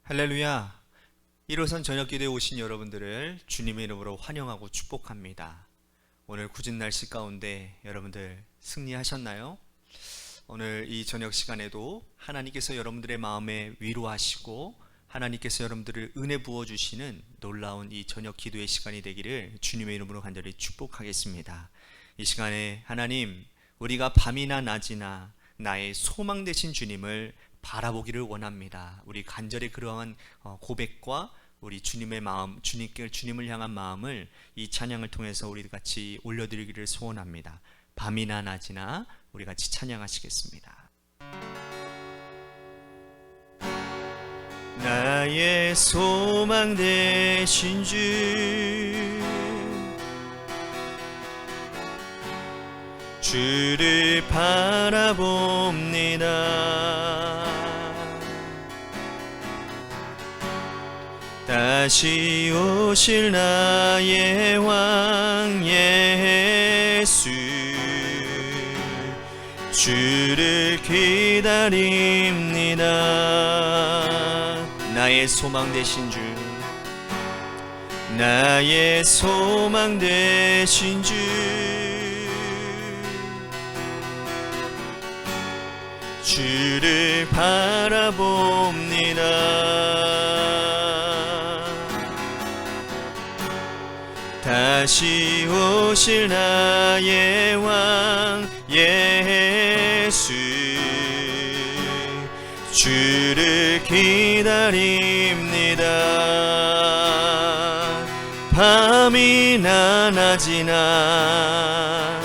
할렐루야. 1호선 저녁기도에 오신 여러분들을 주님의 이름으로 환영하고 축복합니다. 오늘 궂은 날씨 가운데 여러분들 승리하셨나요? 오늘 이 저녁 시간에도 하나님께서 여러분들의 마음에 위로하시고 하나님께서 여러분들을 은혜 부어주시는 놀라운 이 저녁 기도의 시간이 되기를 주님의 이름으로 간절히 축복하겠습니다. 이 시간에 하나님, 우리가 밤이나 낮이나 나의 소망 되신 주님을 바라보기를 원합니다. 우리 간절히 그러한 고백과 우리 주님의 마음, 주님을 향한 마음을 이 찬양을 통해서 우리 같이 올려드리기를 소원합니다. 밤이나 낮이나 우리 같이 찬양하시겠습니다. 나의 소망 되신 주를 바라봅니다. 다시 오실 나의 왕 예수, 주를 기다립니다. 나의 소망 되신 주, 나의 소망 되신 주, 주를 바라봅니다. 다시 오실 나의 왕 예수, 주를 기다립니다. 밤이나 낮이나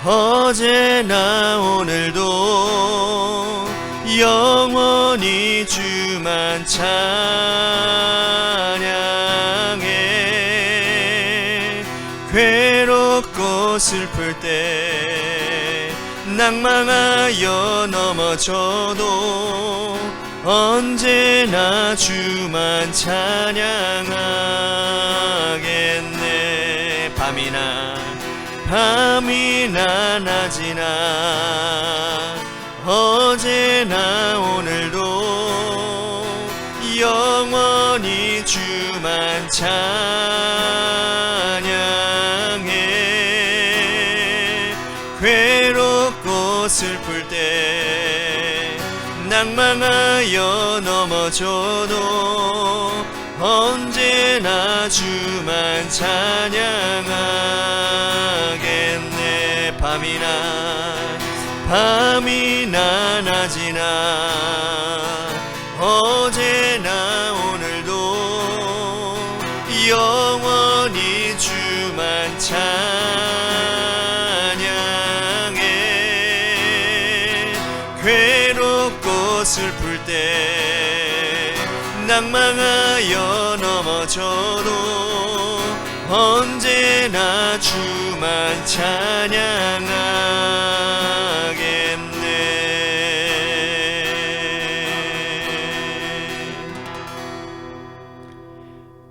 어제나 오늘도 영원히 주만 찬양해. 괴롭고 슬플 때 낭망하여 넘어져도 언제나 주만 찬양하겠네. 밤이나 낮이나 어제나 오늘도 영원히 주만 찬양해. 괴롭고 슬플 때 낭망하여 넘어져도 언제나 주만 찬양하겠네. 밤이나 낮이나 어제나 오늘도 영원히 주만 찬양해. 괴롭고 슬플 때 낭망하여 넘어져도 언제나 주만 찬양하겠네.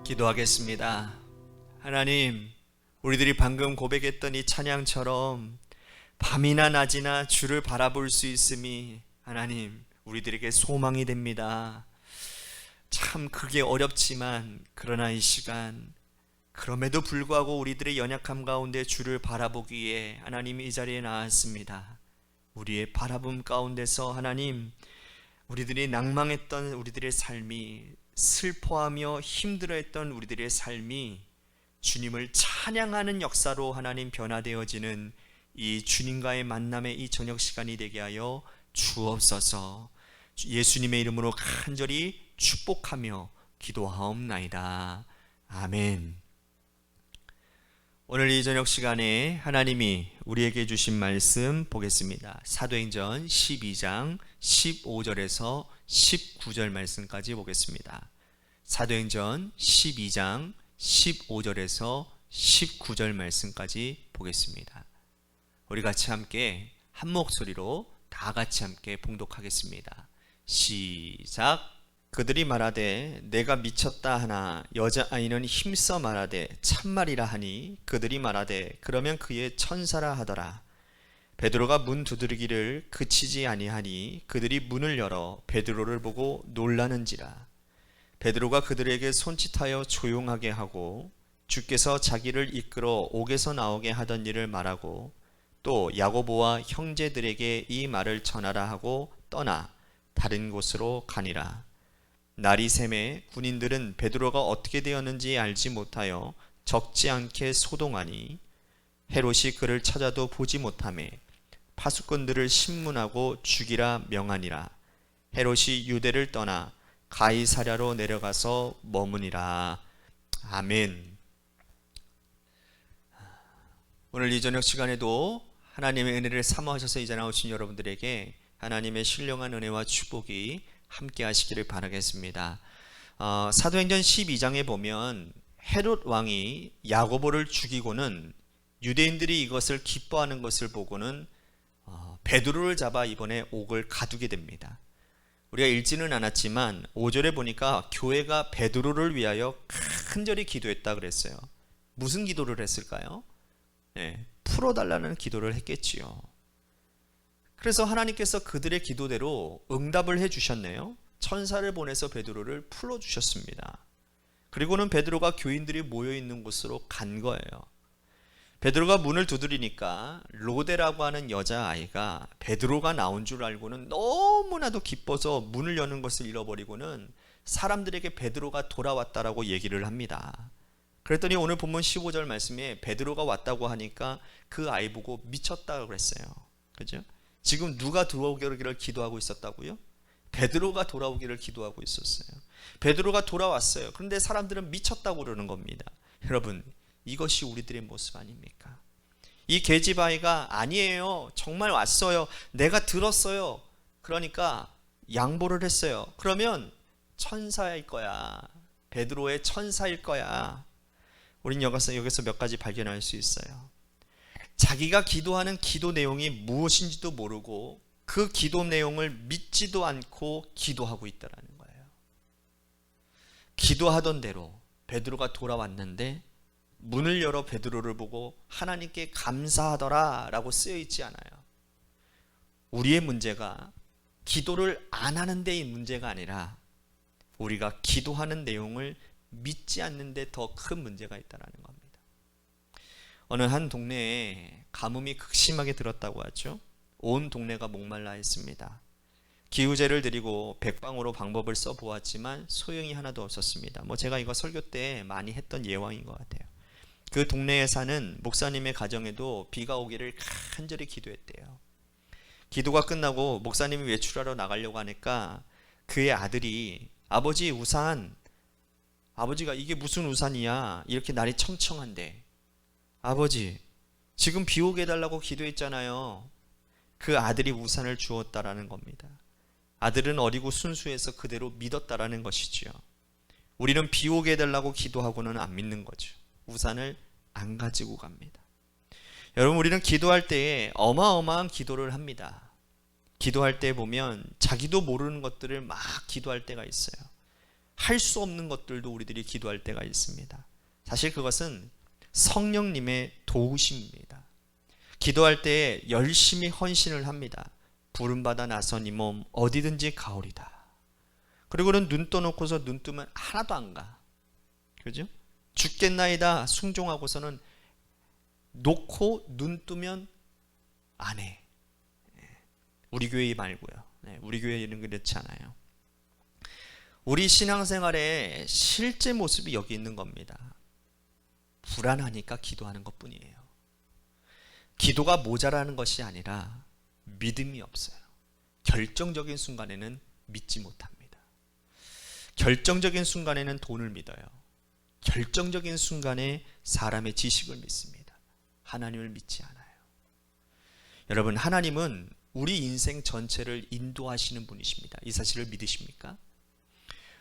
기도하겠습니다. 하나님, 우리들이 방금 고백했던 이 찬양처럼 밤이나 낮이나 주를 바라볼 수 있음이 하나님 우리들에게 소망이 됩니다. 참 그게 어렵지만 그러나 이 시간 그럼에도 불구하고 우리들의 연약함 가운데 주를 바라보기에 하나님이 이 자리에 나왔습니다. 우리의 바라봄 가운데서 하나님, 우리들이 낭망했던 우리들의 삶이, 슬퍼하며 힘들어했던 우리들의 삶이 주님을 찬양하는 역사로 하나님 변화되어지는 이 주님과의 만남의 이 저녁 시간이 되게 하여 주옵소서. 예수님의 이름으로 간절히 축복하며 기도하옵나이다. 아멘. 오늘 이 저녁 시간에 하나님이 우리에게 주신 말씀 보겠습니다. 사도행전 12장 15절에서 19절 말씀까지 보겠습니다. 사도행전 12장 15절에서 19절 말씀까지 보겠습니다. 우리 같이 함께 한 목소리로 다 같이 함께 봉독하겠습니다. 시작. 그들이 말하되 내가 미쳤다 하나 여자아이는 힘써 말하되 참말이라 하니 그들이 말하되 그러면 그의 천사라 하더라. 베드로가 문 두드리기를 그치지 아니하니 그들이 문을 열어 베드로를 보고 놀라는지라. 베드로가 그들에게 손짓하여 조용하게 하고 주께서 자기를 이끌어 옥에서 나오게 하던 일을 말하고 또 야고보와 형제들에게 이 말을 전하라 하고 떠나 다른 곳으로 가니라. 날이 새매 군인들은 베드로가 어떻게 되었는지 알지 못하여 적지 않게 소동하니 헤롯이 그를 찾아도 보지 못하매 파수꾼들을 신문하고 죽이라 명하니라. 헤롯이 유대를 떠나 가이사랴로 내려가서 머무니라. 아멘. 오늘 이 저녁 시간에도 하나님의 은혜를 사모하셔서 이제 나오신 여러분들에게 하나님의 신령한 은혜와 축복이 함께 하시기를 바라겠습니다. 사도행전 12장에 보면 헤롯 왕이 야고보를 죽이고는 유대인들이 이것을 기뻐하는 것을 보고는 베드로를 잡아 이번에 옥을 가두게 됩니다. 우리가 읽지는 않았지만 5절에 보니까 교회가 베드로를 위하여 간절히 기도했다 그랬어요. 무슨 기도를 했을까요? 네, 풀어달라는 기도를 했겠지요. 그래서 하나님께서 그들의 기도대로 응답을 해주셨네요. 천사를 보내서 베드로를 풀어주셨습니다. 그리고는 베드로가 교인들이 모여있는 곳으로 간 거예요. 베드로가 문을 두드리니까 로데라고 하는 여자아이가 베드로가 나온 줄 알고는 너무나도 기뻐서 문을 여는 것을 잃어버리고는 사람들에게 베드로가 돌아왔다라고 얘기를 합니다. 그랬더니 오늘 본문 15절 말씀에 베드로가 왔다고 하니까 그 아이 보고 미쳤다고 그랬어요. 그죠? 지금 누가 돌아오기를 기도하고 있었다고요? 베드로가 돌아오기를 기도하고 있었어요. 베드로가 돌아왔어요. 그런데 사람들은 미쳤다고 그러는 겁니다. 여러분, 이것이 우리들의 모습 아닙니까? 이 계집아이가 아니에요, 정말 왔어요, 내가 들었어요, 그러니까 양보를 했어요. 그러면 천사일 거야, 베드로의 천사일 거야. 우린 여기서 몇 가지 발견할 수 있어요. 자기가 기도하는 기도 내용이 무엇인지도 모르고 그 기도 내용을 믿지도 않고 기도하고 있다는 거예요. 기도하던 대로 베드로가 돌아왔는데 문을 열어 베드로를 보고 하나님께 감사하더라 라고 쓰여 있지 않아요. 우리의 문제가 기도를 안 하는 데의 문제가 아니라 우리가 기도하는 내용을 믿지 않는 데 더 큰 문제가 있다는 겁니다. 어느 한 동네에 가뭄이 극심하게 들었다고 하죠. 온 동네가 목말라 했습니다. 기후제를 드리고 백방으로 방법을 써보았지만 소용이 하나도 없었습니다. 제가 이거 설교 때 많이 했던 예화인 것 같아요. 그 동네에 사는 목사님의 가정에도 비가 오기를 간절히 기도했대요. 기도가 끝나고 목사님이 외출하러 나가려고 하니까 그의 아들이 아버지 우산, 아버지가 이게 무슨 우산이야, 이렇게 날이 청청한데, 아버지 지금 비 오게 해달라고 기도했잖아요. 그 아들이 우산을 주었다라는 겁니다. 아들은 어리고 순수해서 그대로 믿었다라는 것이지요. 우리는 비 오게 해달라고 기도하고는 안 믿는 거죠. 우산을 안 가지고 갑니다. 여러분, 우리는 기도할 때에 어마어마한 기도를 합니다. 기도할 때 보면 자기도 모르는 것들을 막 기도할 때가 있어요. 할 수 없는 것들도 우리들이 기도할 때가 있습니다. 사실 그것은 성령님의 도우심입니다. 기도할 때에 열심히 헌신을 합니다. 부름받아 나선 이 몸 어디든지 가오리다. 그리고는 눈 떠놓고서 눈 뜨면 하나도 안 가. 그죠? 죽겠나이다 순종하고서는 놓고 눈 뜨면 안 해. 우리 교회 말고요. 우리 교회는 그렇지 않아요. 우리 신앙생활의 실제 모습이 여기 있는 겁니다. 불안하니까 기도하는 것뿐이에요. 기도가 모자라는 것이 아니라 믿음이 없어요. 결정적인 순간에는 믿지 못합니다. 결정적인 순간에는 돈을 믿어요. 결정적인 순간에 사람의 지식을 믿습니다. 하나님을 믿지 않아요. 여러분, 하나님은 우리 인생 전체를 인도하시는 분이십니다. 이 사실을 믿으십니까?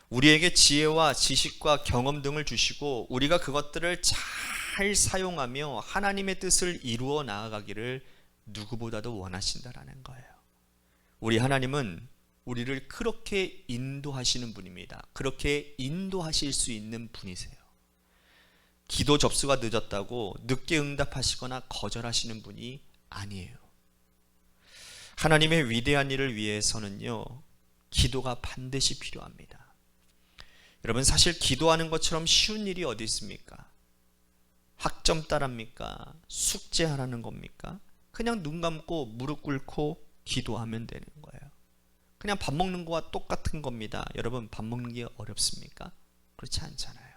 우리에게 지혜와 지식과 경험 등을 주시고 우리가 그것들을 잘 사용하며 하나님의 뜻을 이루어 나아가기를 누구보다도 원하신다라는 거예요. 우리 하나님은 우리를 그렇게 인도하시는 분입니다. 그렇게 인도하실 수 있는 분이세요. 기도 접수가 늦었다고 늦게 응답하시거나 거절하시는 분이 아니에요. 하나님의 위대한 일을 위해서는요, 기도가 반드시 필요합니다. 여러분, 사실 기도하는 것처럼 쉬운 일이 어디 있습니까? 학점 따랍니까? 숙제하라는 겁니까? 그냥 눈 감고 무릎 꿇고 기도하면 되는 거예요. 그냥 밥 먹는 거와 똑같은 겁니다. 여러분, 밥 먹는 게 어렵습니까? 그렇지 않잖아요.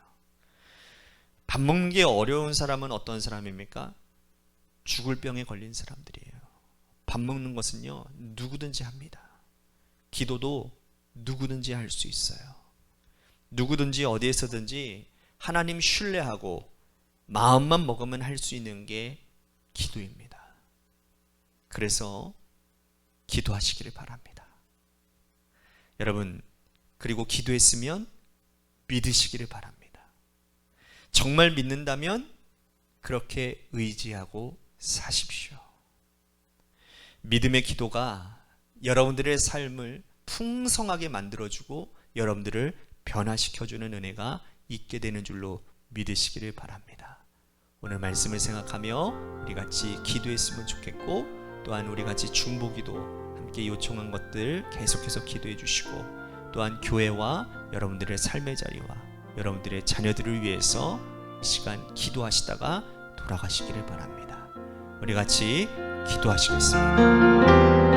밥 먹는 게 어려운 사람은 어떤 사람입니까? 죽을 병에 걸린 사람들이에요. 밥 먹는 것은요, 누구든지 합니다. 기도도 누구든지 할 수 있어요. 누구든지 어디에서든지 하나님 신뢰하고 마음만 먹으면 할 수 있는 게 기도입니다. 그래서 기도하시기를 바랍니다. 여러분, 그리고 기도했으면 믿으시기를 바랍니다. 정말 믿는다면 그렇게 의지하고 사십시오. 믿음의 기도가 여러분들의 삶을 풍성하게 만들어주고 여러분들을 변화시켜주는 은혜가 있게 되는 줄로 믿으시기를 바랍니다. 오늘 말씀을 생각하며 우리 같이 기도했으면 좋겠고, 또한 우리 같이 중보기도 함께 요청한 것들 계속해서 기도해 주시고, 또한 교회와 여러분들의 삶의 자리와 여러분들의 자녀들을 위해서 시간 기도하시다가 돌아가시기를 바랍니다. 우리 같이 기도하시겠습니다.